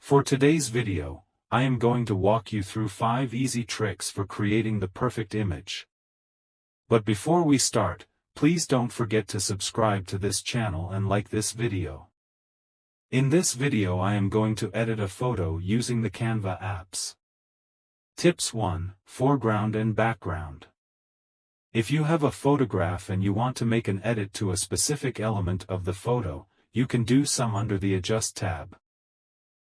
For today's video, I am going to walk you through 5 easy tricks for creating the perfect image. But before we start, please don't forget to subscribe to this channel and like this video. In this video I am going to edit a photo using the Canva apps. Tips 1. Foreground and background. If you have a photograph and you want to make an edit to a specific element of the photo, you can do some under the Adjust tab.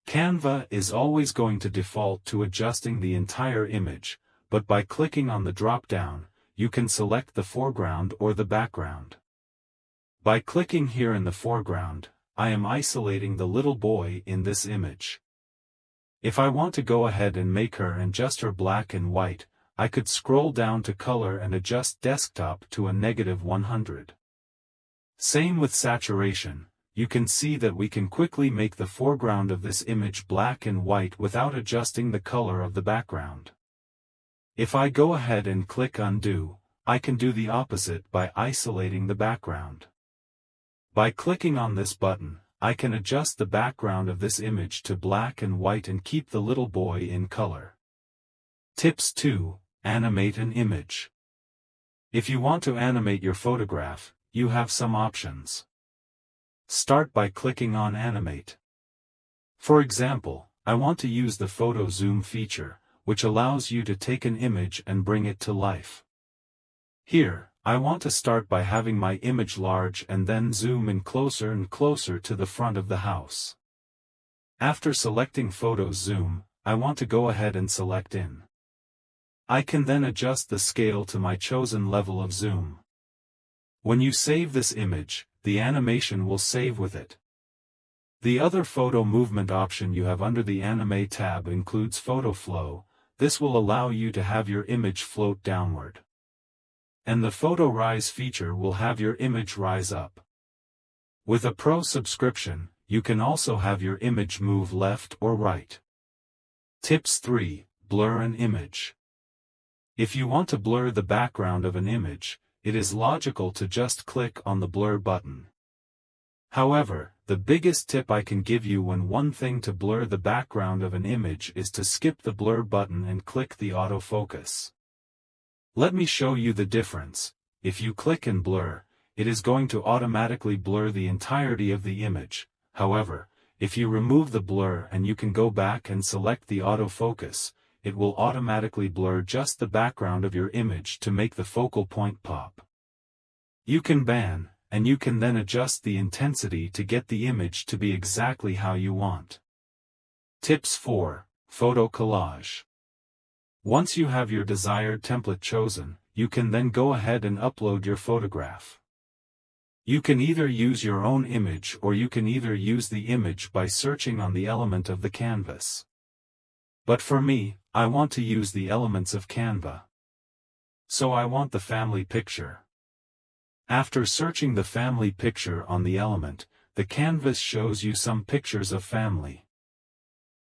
Canva is always going to default to adjusting the entire image, but by clicking on the drop-down, you can select the foreground or the background. By clicking here in the foreground, I am isolating the little boy in this image. If I want to go ahead and make her and just her black and white, I could scroll down to color and adjust desktop to a -100. Same with saturation. You can see that we can quickly make the foreground of this image black and white without adjusting the color of the background. If I go ahead and click undo, I can do the opposite by isolating the background. By clicking on this button, I can adjust the background of this image to black and white and keep the little boy in color. Tips 2. Animate an image. If you want to animate your photograph, you have some options. Start by clicking on Animate. For example, I want to use the photo zoom feature, which allows you to take an image and bring it to life. Here, I want to start by having my image large and then zoom in closer and closer to the front of the house. After selecting Photo Zoom, I want to go ahead and select In. I can then adjust the scale to my chosen level of zoom. When you save this image, the animation will save with it. The other photo movement option you have under the Anime tab includes Photo Flow. This will allow you to have your image float downward. And the Photo Rise feature will have your image rise up. With a Pro subscription, you can also have your image move left or right. Tips 3. Blur an image. If you want to blur the background of an image, it is logical to just click on the blur button. However, the biggest tip I can give you when wanting to blur the background of an image is to skip the blur button and click the autofocus. Let me show you the difference. If you click and blur, it is going to automatically blur the entirety of the image. However, if you remove the blur and you can go back and select the autofocus, it will automatically blur just the background of your image to make the focal point pop. You can ban, and you can then adjust the intensity to get the image to be exactly how you want. Tips 4. Photo collage. Once you have your desired template chosen, you can then go ahead and upload your photograph. You can either use your own image or you can either use the image by searching on the element of the canvas. But for me, I want to use the elements of Canva. So I want the family picture. After searching the family picture on the element, the canvas shows you some pictures of family.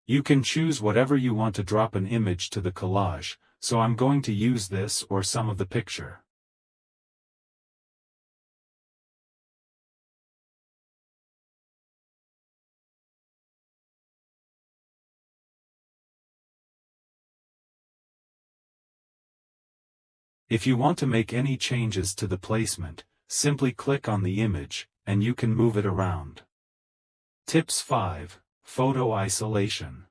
You can choose whatever you want to drop an image to the collage, so I'm going to use this or some of the picture. If you want to make any changes to the placement, simply click on the image, and you can move it around. Tips 5. Photo isolation.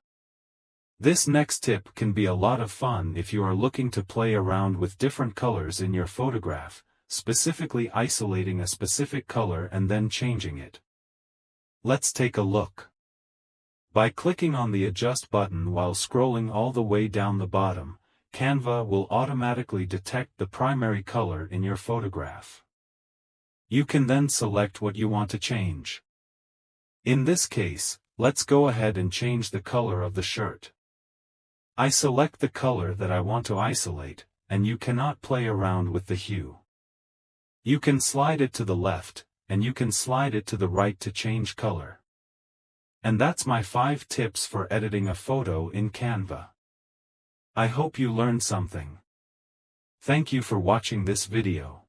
This next tip can be a lot of fun if you are looking to play around with different colors in your photograph, specifically isolating a specific color and then changing it. Let's take a look. By clicking on the Adjust button while scrolling all the way down the bottom, Canva will automatically detect the primary color in your photograph. You can then select what you want to change. In this case, let's go ahead and change the color of the shirt. I select the color that I want to isolate, and you cannot play around with the hue. You can slide it to the left, and you can slide it to the right to change color. And that's my 5 tips for editing a photo in Canva. I hope you learned something. Thank you for watching this video.